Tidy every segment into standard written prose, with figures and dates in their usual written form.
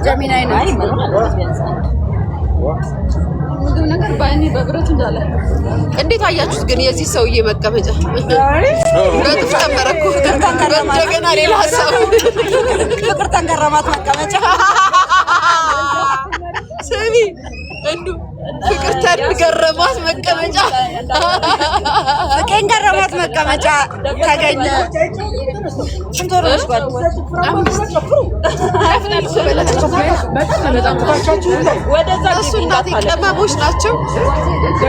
ጀሚናይ ነው ሁሉ ነገር ባይኔ በብረት እንዳለ። እንዴት አያችሁት ግን የዚህ ሰውዬ መቀመጫ? በጥፍ ተመረኩ። እንደገና ሌላ ሀሳብ ፍቅር ተንገረማት መቀመጫ ስሚ እንዱ ፍቅር ተንገረማት መቀመጫ ፍቅር ገረማት መቀመጫ ተገኘ። ስንት ወር ነው ጓድ? እሱ እናቴ ቀመሞች ናቸው።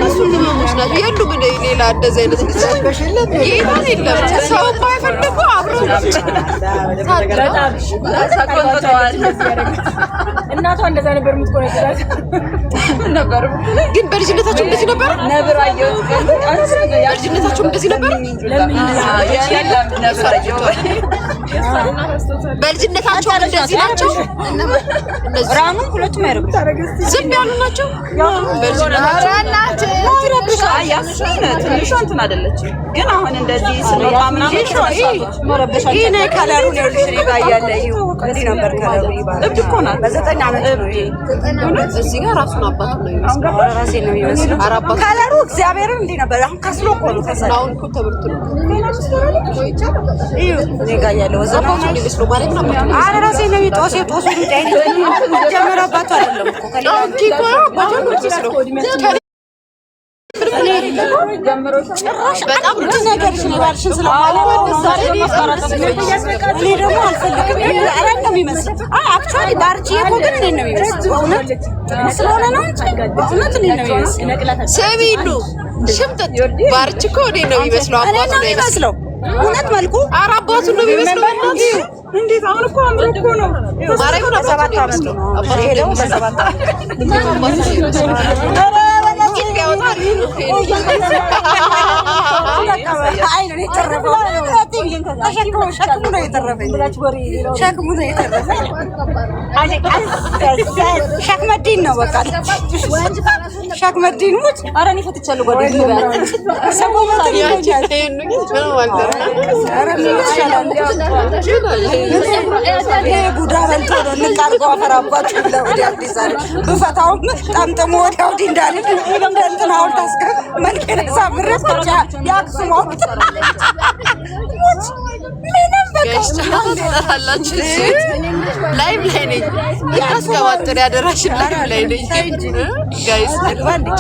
እሱ ቅመሞች ናቸው። የሉም ሌላ እንደዚህ አይነት ጌታን የለም። ሰው የማይፈልጉ አብረው ተቆጥተዋል። እናቷ እንደዛ ነበር የምትቆነጥራት ነበር። ግን በልጅነታቸው እንደዚህ ነበር ነበር። አየሁ በልጅነታቸው እንደዚህ ነበር። በልጅነታቸው እንደዚህ ናቸው። ራሙ ሁለቱም አይረቡ ዝም ያሉ ናቸው። ትንሿ እንትን አይደለችም። ግን አሁን እንደዚህ ስንወጣ ምናምን ይሄ ነው ካላሩ ነው ልጅ ጋር ያለ እንዲህ ነበር ካላሩ ይባላል። እብድ እኮ ናት። በ9 ዓመት ነው እዚህ ጋር ራሱን አባቱ ነው የሚመስለው። ራሴ ነው የሚመስለው። ካላሩ እግዚአብሔርን እንዲህ ነበር። አሁን ከስሎ እኮ ነው ከሰላው እኮ ተብርቱ ነው ይሄ እኔ ጋር ያለው ወዘናው ነው የሚመስለው ማለት ነው። አረ ራሴ ነው ጦሴ ጦሱ እንዴ ጀመረባቱ አይደለም እኮ ከሌላ እኮ አባቱ ነው የሚመስለው። በጣም ብዙ ነገር ስለባልሽን ስለማለት እኔ ደግሞ አልፈልግም። አራን ነው የሚመስለው። አክቹአሊ ባርቺ እኮ ግን እኔ ነው የሚመስለው። እውነት ስለሆነ ነው እውነት እኔ ነው የሚመስለው። ሰሚሉ ሽምጥጥ ባርቺ እኮ እኔ ነው የሚመስለው። አባቱ ነው የሚመስለው። እውነት መልኩ አባቱ ነው የሚመስለው። እንዴት አሁን እኮ አምሮ እኮ ነው ማረግ ነው 7 ዓመት ነው አባቱ ሄደው በ7 ሸክመዲን ነው በቃ ሸክመዲን ሙት። ኧረ እኔ ፈትቻለሁ ጓደኛዬ ቡዳ በልቶ ነው እንቃርገው አፈራባችሁ ለወዲ አዲስ አለ ብፈታውም ጠምጥሞ ወዲያው ዲንዳል እንትን ሐውልት አስገብ መልከነ ሳምረት ብቻ ያክሱም ወቅት ምንም በቃ አላችሁ ላይቭ ላይ ነኝ። ያስከዋጥር ያደራሽን ላይቭ ላይ ነኝ ጋይስ።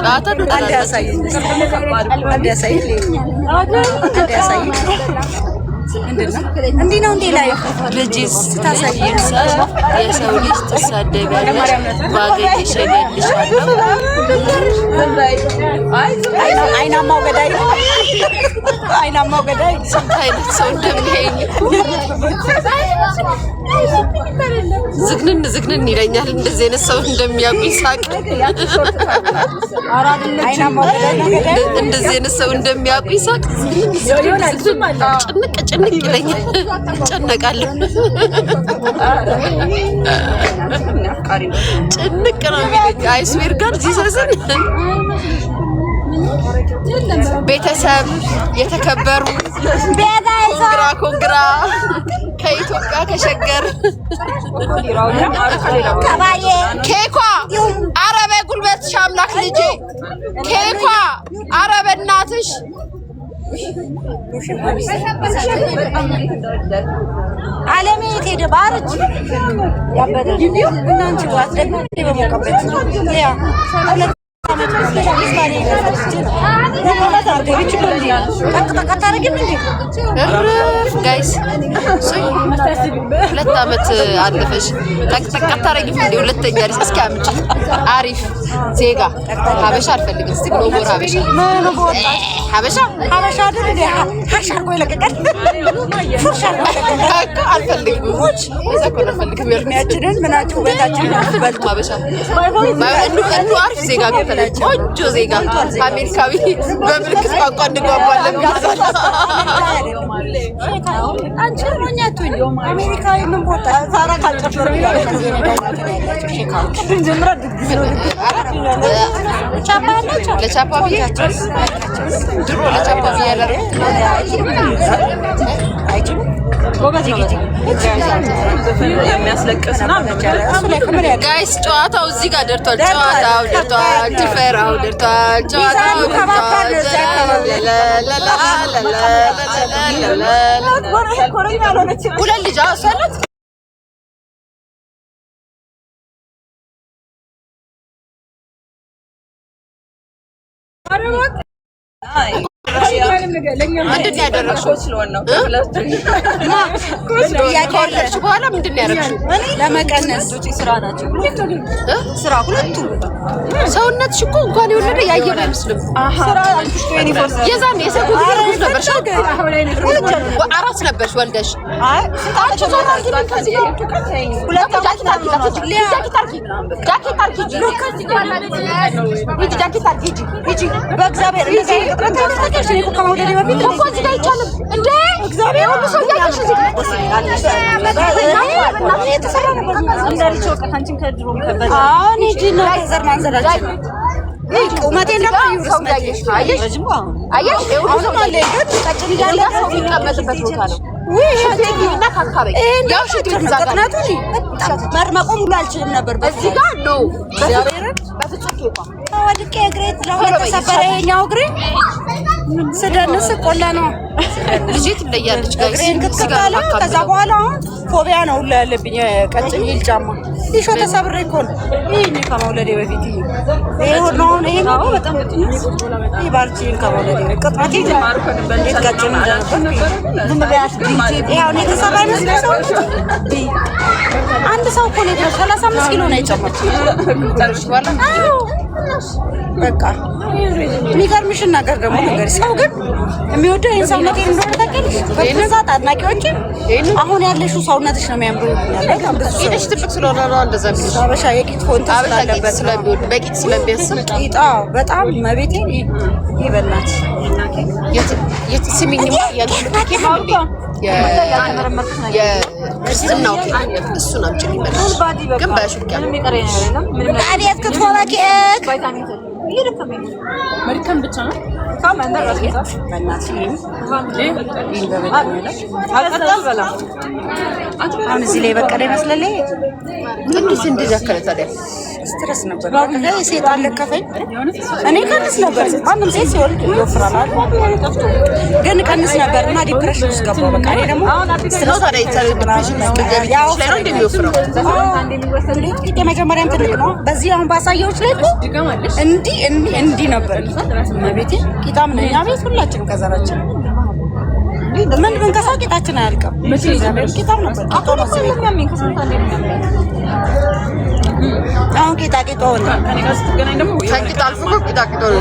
ጫታ ነው ታላሳየኝ አንድ ያሳየኝ እንዲህ ነው እንዴ ላይ ልጅስ ታሳየኝ የሰው ልጅ ተሳደበልሽ ባገኝ ሸገልሻለሁ። አይናማው ገዳይ ስንት አይነት ሰው እንደሚሄኝ ዝግንን ይለኛል። እንደዚህ አይነት ሰው እንደሚያውቁኝ ሳቅ እንደዚህ አይነት ሰው እንደሚያውቁኝ ሳቅ ጭንቅ ይለኛል። ጨነቃለሁ። ጭንቅ ነው የሚለኝ። አይስዌር ጋር ጂሰስን ቤተሰብ የተከበሩ ኮንግራ ከኢትዮጵያ ከሸገር ኬኳ አረበ ጉልበትሽ አምላክ ልጄ ኬኳ አረበ እናትሽ ዓለሜ የት ሄደ? ባርች ያበደ እና አንቺ ጋር ደግሞ በመቀበል ያ ጋይስ 2 ዓመት አለፈሽ። ጠቅጠቅ አታረጊም እንዴ? ሁለተኛ ልጅ እስኪ አምጪ አሪፍ ዜጋ ሀበሻ አልፈልግም። እስቲ ኖር ሀበሻ አይደል እንዴ? ሀሻ ቆይ ለቀቀል ፉርሻ አልፈልግም። እዛ እኮ ነው ፈልግም። ያርሚያችንን ምናችሁ በታችን በልቶ ሀበሻ እንዱ አሪፍ ዜጋ ቆንጆ ዜጋ አሜሪካዊ በምልክት ቋንቋ እንግባባለን ብለናል። አንቺ ሮኛቱ አሜሪካዊ ምን ቦታ ታራ ካልጨፈሩ ለቻፓ ብያቸው ድሮ ለቻፓ ብያለሁ። አይችልም የሚያስለቅስና ጋይስ ጨዋታው እዚህ ጋር ደርቷል። ጨዋታው ደርቷል። ጭፈራው ደርቷል። ጨዋታው ሁለት ልጅ አሰለት ምንድን ያደረግሽው? ከወለድሽ በኋላ ምንድን ያደረግሽው? ለመቀነስ ስራ ናቸው ስራ ሁለቱም። ሰውነትሽ እኮ እንኳን የወለደ ያየው አይመስልም። የዛኔ የሰጉን ጊዜ ነበርሽ፣ አራስ ነበርሽ ወልደሽ። መቆም ሁሉ አልችልም ነበር። እዚህ ጋር ነው ወድቄ እግሬ ተሰበረ። ይኸኛው እግሬ ስደንስ ቆላ ነው። ልጅ ትለያለች። እግሬን ክትክታለ። ከዛ በኋላ አሁን ፎቢያ ነው ሁላ ያለብኝ። ቀጭን ሂል ጫማ ሊሾ ተሰብሬ እኮ ነው። ይሄን ከመውለዴ በፊት ይሄ ነው። ይሄ ነው በጣም ይሄ ባልቺን ከመውለዴ በፊት ቅጥማቴ እንዴት ቀጭን እንደነበር ዝም ብያስ ያው ነው የተሰራ ይመስል ሰው አንድ ሰው እኮ ነው 35 ኪሎ ነው የጨመረው። በቃ የሚገርምሽን ነገር ደግሞ ነገር ሰው ግን የሚወደው ይሄን ሰውነቴን እንደሆነ ታውቂያለሽ። በብዛት አድናቂዎች አሁን ያለሽው ሰውነትሽ ነው የሚያምረው ይላል። በጣም ብዙ ሰው እሺ ትልቅ ስለሆነ ነው እንደዛ ቢልሽ አበሻ የቂጥ ፎንት ስላለበት ስለሚወድ በቂጥ ስለሚያስብ ቂጣ በጣም መቤቴ ይበላች የትስሚኝማ ያልኩት ኬክ የክርስትናው ኬክ እሱን አምጪልኝ በላሽ። ግን በሹክ ታዲያ ክትፎ በኬክ መድከም ብቻ ነው። አሁን እዚህ ላይ በቀለ ይመስላል። እንዴት እንደዚያ ከለ ታዲያ ስትረስ ነበር። ሴጣን ለከፈኝ። እኔ ቀንስ ነበር። ማንም ሴት ሲወልድ ይወፍራል ግን ቀንስ ነበር እና ዲፕሬሽን ውስጥ ገባሁ። በቃ እኔ ደግሞ ነው ታዲያ ዲፕሬሽን ውስጥ ገባሁ። ያው ነው እንደሚወፍረው የመጀመሪያም ትልቅ ነው። በዚህ አሁን ባሳየዎች ላይ እንዲህ ነበር ቤቴ ቂጣም ነው። እኛ ቤት ሁላችንም ከዘራችን ምን ብንከሳ ቂጣችን አያልቅም። ቂጣም ነበር። አሁን ቂጣ ሆነ። ከቂጣ አልፎ ቂጣ ሆነ።